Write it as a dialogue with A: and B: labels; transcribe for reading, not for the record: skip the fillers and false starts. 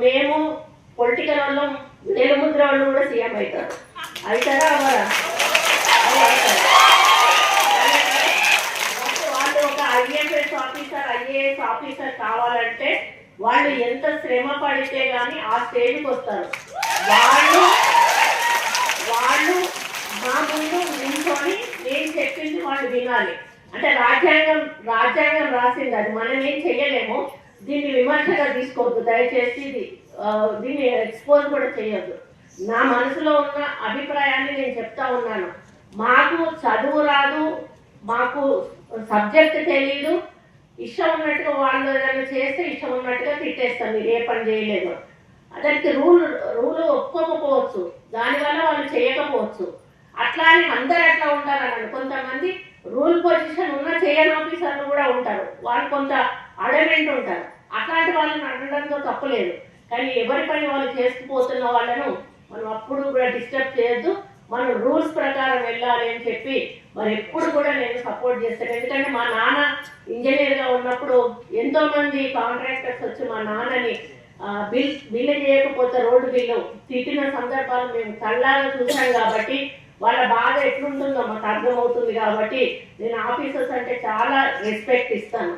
A: మేము పొలిటికల్ వాళ్ళం, వేలుముద్ర వాళ్ళు కూడా సీఎం అవుతారు. అవుతారా అవరా? వాళ్ళు ఒక ఐఏఎస్ ఆఫీసర్ కావాలంటే వాళ్ళు ఎంత శ్రమ పడితే కానీ ఆ స్టేజ్కి వస్తారు. వాళ్ళు మా ముందు నిల్చొని నేను చెప్పింది వాళ్ళు వినాలి. అంటే రాజ్యాంగం రాసింది, అది మనం ఏం చెయ్యలేము. దీన్ని విమర్శగా తీసుకోవద్దు దయచేసి, దీన్ని ఎక్స్పోజ్ కూడా చేయొద్దు. నా మనసులో ఉన్న అభిప్రాయాన్ని నేను చెప్తా ఉన్నాను. మాకు చదువు రాదు, మాకు సబ్జెక్ట్ తెలీదు, ఇష్టం ఉన్నట్టుగా వాళ్ళు ఏదైనా చేస్తే ఇష్టం ఉన్నట్టుగా తిట్టేస్తాం, మీరు ఏ పని చేయలేదు. దానికి రూలు ఒప్పుకోకపోవచ్చు, దానివల్ల వాళ్ళు చేయకపోవచ్చు. అట్లా అని అందరు అట్లా ఉంటారన్నాడు. కొంతమంది రూల్ పొజిషన్ ఉన్న చేయని ఆఫీసర్లు కూడా ఉంటారు, వాళ్ళు కొంత అడమెంట్ ఉంటారు. అట్లాంటి వాళ్ళని అనడంతో తప్పులేదు, కానీ ఎవరి పని వాళ్ళు చేసుకుపోతున్న వాళ్ళను మనం అప్పుడు కూడా డిస్టర్బ్ చేయొద్దు. మనం రూల్స్ ప్రకారం వెళ్ళాలి అని చెప్పి మరి ఎప్పుడు కూడా నేను సపోర్ట్ చేస్తాను. ఎందుకంటే మా నాన్న ఇంజనీర్గా ఉన్నప్పుడు ఎంతోమంది కాంట్రాక్టర్స్ వచ్చి మా నాన్నని బిల్లు చేయకపోతే రోడ్డు బిల్లు తిట్టిన సందర్భాలు మేము కళ్ళారా చూసాం. కాబట్టి వాళ్ళ బాధ ఎట్లుంటుందో మాకు అర్థమవుతుంది. కాబట్టి నేను ఆఫీసర్స్ అంటే చాలా రెస్పెక్ట్ ఇస్తాను.